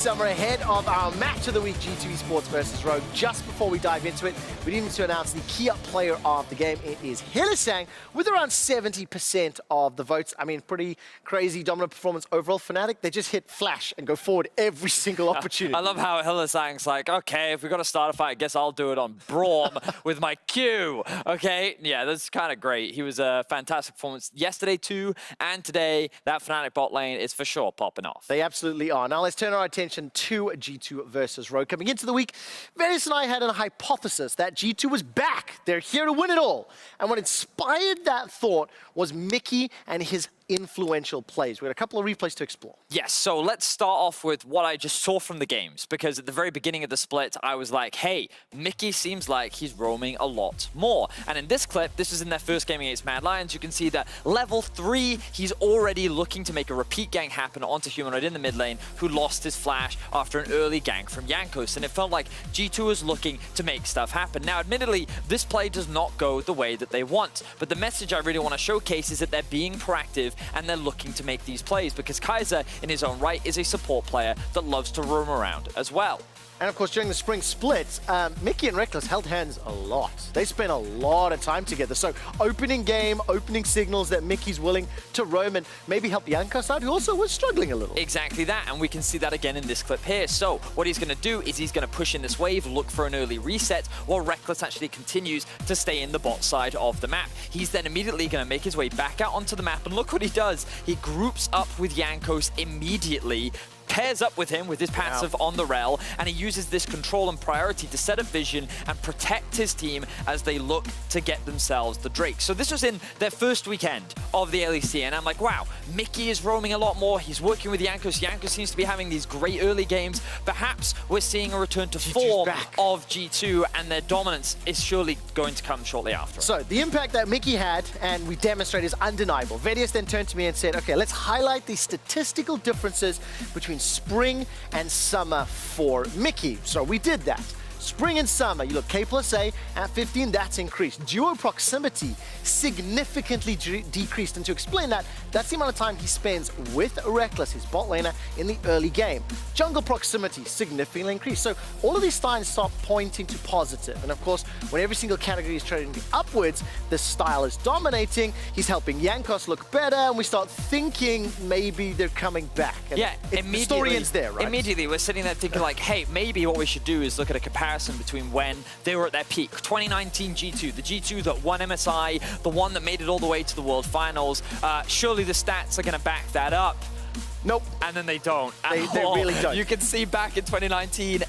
Summer ahead of our match of the week, G2 Esports versus Rogue. Just before we dive into it, we need to announce the key player of the game. It is Hylissang with around 70% of the votes. I mean, pretty crazy dominant performance overall. Fnatic, they just hit flash and go forward every single opportunity. I love how Hylissang's like, okay, if we got to start a fight, I guess I'll do it on Braum with my Q. Okay, yeah, that's kind of great. He was a fantastic performance yesterday too, and today that Fnatic bot lane is for sure popping off. They absolutely are. Now let's turn our attention to G2 versus Rogue. Coming into the week, Various and I had a hypothesis that G2 was back. They're here to win it all. And what inspired that thought was Mickey and his influential plays. We had a couple of replays to explore. Yes, so let's start off with what I just saw from the games, because at the very beginning of the split, I was like, hey, Mickey seems like he's roaming a lot more. And in this clip, this is in their first game against Mad Lions, you can see that level 3, he's already looking to make a repeat gank happen onto Humanoid in the mid lane, who lost his flash after an early gank from Jankos, and it felt like G2 was looking to make stuff happen. Now, admittedly, this play does not go the way that they want, but the message I really want to showcase is that they're being proactive and they're looking to make these plays, because Kaiser, in his own right, is a support player that loves to roam around as well. And of course, during the spring split, Mickey and Reckless held hands a lot. They spent a lot of time together. So opening game, opening signals that Mickey's willing to roam and maybe help Jankos out, who also was struggling a little. Exactly that, and we can see that again in this clip here. So what he's going to do is he's going to push in this wave, look for an early reset, while Reckless actually continues to stay in the bot side of the map. He's then immediately going to make his way back out onto the map, and look what he does. He groups up with Jankos immediately, pairs up with him with his passive on the rel, and he uses this control and priority to set up vision and protect his team as they look to get themselves the Drake. So this was in their first weekend of the LEC, and I'm like, wow, Mickey is roaming a lot more. He's working with Jankos. Jankos seems to be having these great early games. Perhaps we're seeing a return to form of G2, and their dominance is surely going to come shortly after. So the impact that Mickey had, and we demonstrate, is undeniable. Various then turned to me and said, okay, let's highlight the statistical differences between spring and summer for Mickey. So we did that. Spring and summer, you look K+A at 15, that's increased. Duo proximity significantly decreased. And to explain that, that's the amount of time he spends with Reckless, his bot laner, in the early game. Jungle proximity significantly increased. So all of these signs start pointing to positive. And of course, when every single category is trending upwards, the style is dominating. He's helping Jankos look better, and we start thinking maybe they're coming back. And yeah, the story ends there, right? Immediately, we're sitting there thinking like, hey, maybe what we should do is look at a comparison between when they were at their peak. 2019 G2, the G2 that won MSI, the one that made it all the way to the World Finals. Surely the stats are going to back that up. Nope. And then they don't. They really don't. You can see back in 2019,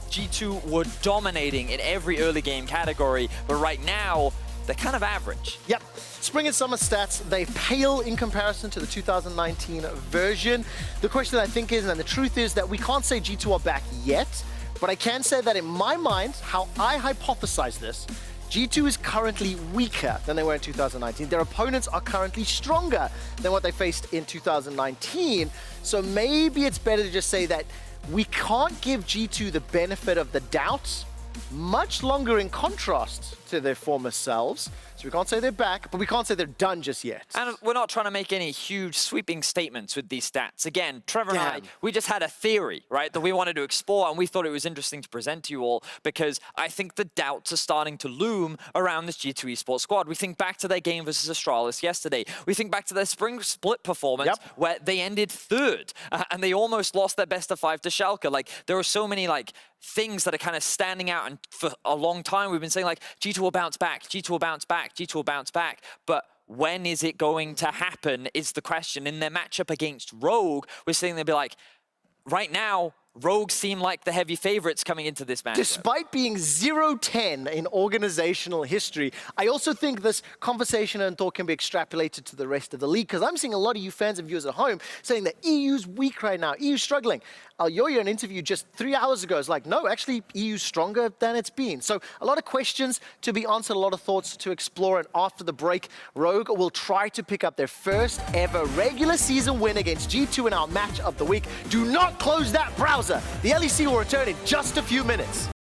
G2 were dominating in every early game category, but right now, they're kind of average. Yep. Spring and summer stats, they pale in comparison to the 2019 version. The question I think is, and the truth is, that we can't say G2 are back yet, but I can say that in my mind, how I hypothesize this, G2 is currently weaker than they were in 2019. Their opponents are currently stronger than what they faced in 2019. So maybe it's better to just say that we can't give G2 the benefit of the doubt much longer, in contrast to their former selves. So we can't say they're back, but we can't say they're done just yet. And we're not trying to make any huge sweeping statements with these stats. Again, Trevor and I, we just had a theory, right, that we wanted to explore, and we thought it was interesting to present to you all, because I think the doubts are starting to loom around this G2 Esports squad. We think back to their game versus Astralis yesterday. We think back to their spring split performance, where they ended third, and they almost lost their best of 5 to Schalke. Like, there are so many, like, things that are kind of standing out, and for a long time we've been saying, like, G2 will bounce back, G2 will bounce back, G2 will bounce back, but when is it going to happen is the question. In their matchup against Rogue, we're seeing they'll be like, right now, Rogue seem like the heavy favorites coming into this match. Despite being 0-10 in organizational history, I also think this conversation and thought can be extrapolated to the rest of the league, because I'm seeing a lot of you fans and viewers at home saying that EU's weak right now, EU's struggling. Alyoya, in an interview just 3 hours ago, is like, no, actually, EU's stronger than it's been. So a lot of questions to be answered, a lot of thoughts to explore, and after the break, Rogue will try to pick up their first ever regular season win against G2 in our match of the week. Do not close that browser. The LEC will return in just a few minutes.